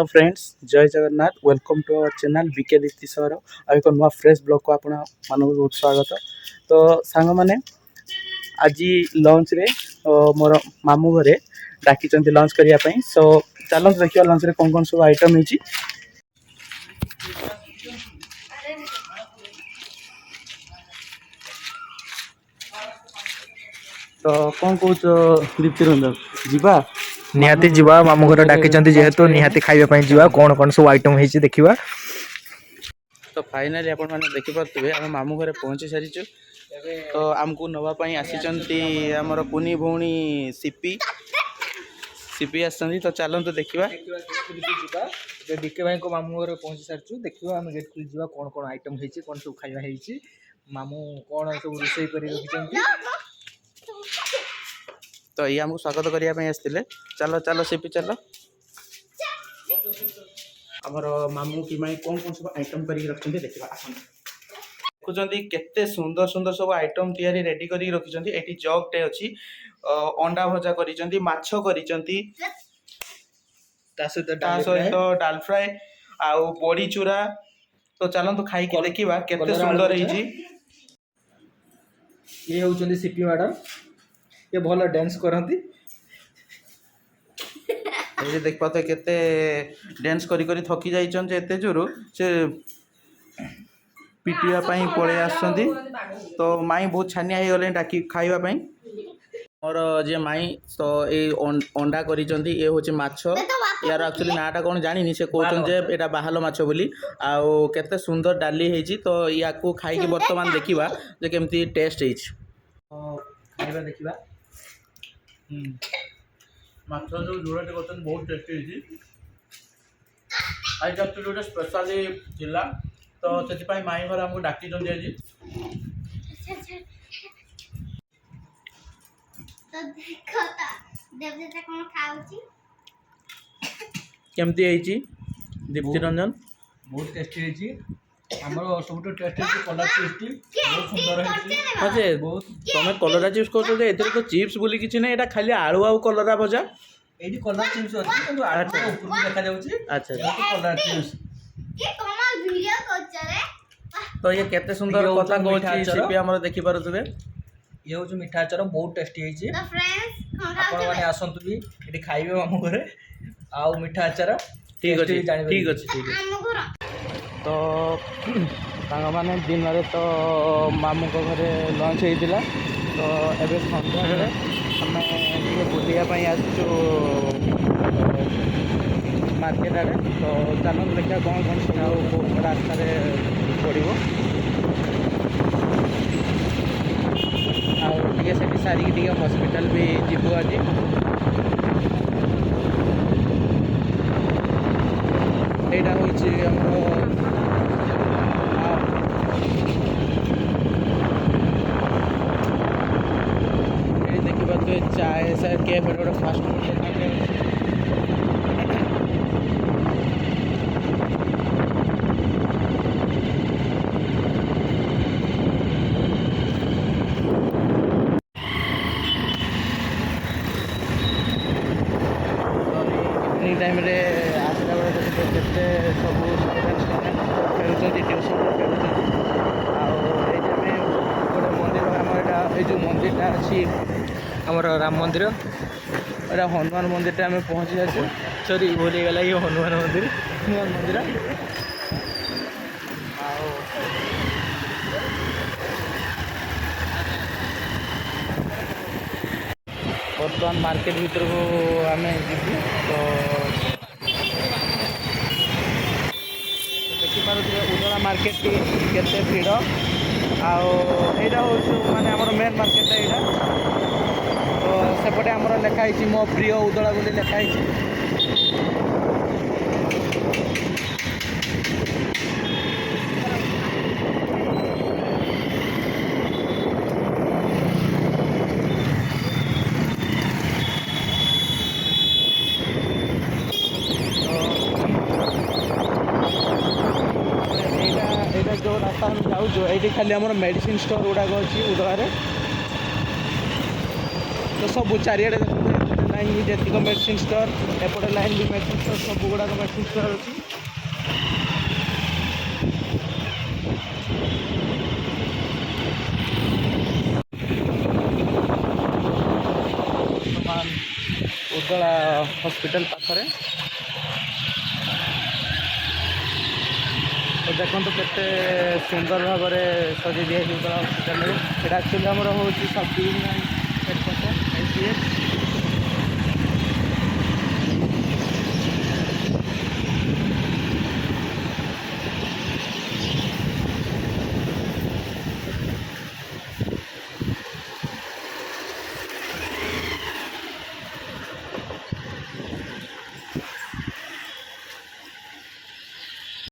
Hello friends जय Jagannath welcome to our channel BK Deepti sir आ एक नुआ फ्रेश ब्लॉग को आपण मानक बहुत स्वागत। तो सांग मैंने आज लंच रे मोर मामू घरे डाकी लंच करने। सो चलो देखिए लंच रे कौन कौन सब आइटम है। तो कौन कौच दीप्ति रंजन जीवा निहाती जीवा मामू घर डाकी जेहेतु निहाती खाइबा जीवा कौन कौन सब आइटम है देखा। तो फाइनाली आपण मैंने देखिपे आम मामू घरे पहुँची सारीचु। तो आमको नवापाई आसी आमर कुनी भौणी सीपी सीपी आसती। तो चलते देखा डीके भाई को मामू घर पहुंची सारी देखा आम गेट खुली जा कौन कौन आइटम है कौन सब खाଇବା है मामू कौन सब रोषे कर रखी। तो ये आमको स्वागत करने आसते। चलो चलो सीपी चलो आमर मामू कि माई कौन कौन सब आइटम कर रखते देखा। देखुं केते सुंदर सुंदर सब आइटम तैयारी रेडी कर रखी। ये जगटे अच्छी अंडा भजा कर माछ कर सहित डाल फ्राए आउ बड़ी चूरा। तो चलतु खाई देखा केते सुंदर है। ये होचंदी सीपी मैडम ये भल डांस करती देख पाते केते डांस करी करी थकी जाइछन एते जोर से पिटिया पाई पळे आछंती। तो माई बहुत छानिया हो गले डाकी खाइबा पाई और जे माई। तो ये अंडा करिसंती ये होची माछ यार एक्चुअली नाटा कौन जानी से कहते जे एटा बाहाल माछ बोली आउ केते सुंदर डाली हेची। तो या को खाई के वर्तमान देखिबा जे केमती टेस्ट हेची। खाइबा देखिबा माछ जो जोड़े करते बहुत टेस्टी है। आज एक्चुअली गोटे स्पेशली जिला तो से माई घर आमको डाकी आज केमती है दीप्ति रंजन बहुत टेस्टी है। हमर सब टेस्टी कलर टेस्टी बहुत सुंदर है। हाँ जे तुम कलरा चिप्स कर तो चिप्स बोली किसी ना यहाँ खाली आलू आउ कलरा भजा ये कलर चिप्स अच्छी किंतु आलू ऊपर देखा जाउची। अच्छा कलर चिप्स तो ये केते सुंदर कथा कहछि सीपी हमर देखि पारुथबे। ये हूँ मीठा आचार बहुत टेस्टी है। आपण माने आसंतु भी एठी खाइबे मामू घरे आउ मीठा आचार ठीक अच्छे ठीक अच्छे ठीक है। तो मैंने दिन में तो मामू को घरे लंच होता। तो एवं सन्ध्या बेले आम बुलाई आसु मार्केट आड़े। तो चलो देखा कौन कौन सब रास्तार पड़ो आगे से सारिकी हॉस्पिटल भी जीवु आज। यहाँ हूँ देखिए चाय से कैफे गोटे फास्ट फूड टाइम रे आसला बेले देखिए केते सब स्टूडेंट्स मैंने खेलुँच ट्यूशन खेलुँच। आमे गोटे मंदिर आम ये जो मंदिरटा अच्छी हमर राम मंदिर एटा हनुमान मंदिरटा आम पहुँची जाए। सॉरी भूली गला ये हनुमान मंदिर हनुमान मंदिर बर्तमान मार्केट भीतर को आम जीवु। तो देखिपे उदला मार्केट केते भीड़ आईटा हूँ माने आमर मेन मार्केट यहाँ। तो सेपटे आमर लिखाई मो प्रिय उदला बोली लिखाई। जो रास्ता हम जाऊँ ये खाली आम मेडिसिन स्टोर गुड़ाक अच्छी उदलार। तो सब चारिड़े ଲାଇନ୍ ବି ଯେତିକ ମେଡ଼ିସିନ୍ ଷ୍ଟୋର୍, ଏପଟେ ଲାଇନ୍ ବି ମେଡ଼ିସିନ୍ ଷ୍ଟୋର୍, ସବୁ ଗୁଡ଼ାକ ମେଡ଼ିସିନ୍ ଷ୍ଟୋର୍ ଅଛି। ବର୍ତ୍ତମାନ ଉଦଳା ହସ୍ପିଟାଲ ପାଖରେ। ତ ଦେଖନ୍ତୁ କେତେ ସୁନ୍ଦର ଭାବରେ ସଜେଇ ଦିଆଯାଇଛି ଉଦଳା ହସ୍ପିଟାଲରେ। ଏଇଟା ଆକ୍ଚୁଆଲି ଆମର ହେଉଛି ସବ୍ ଡିଭିଜନାଲ୍ ହେଡ଼୍ କ୍ୱାର୍ଟର SDH।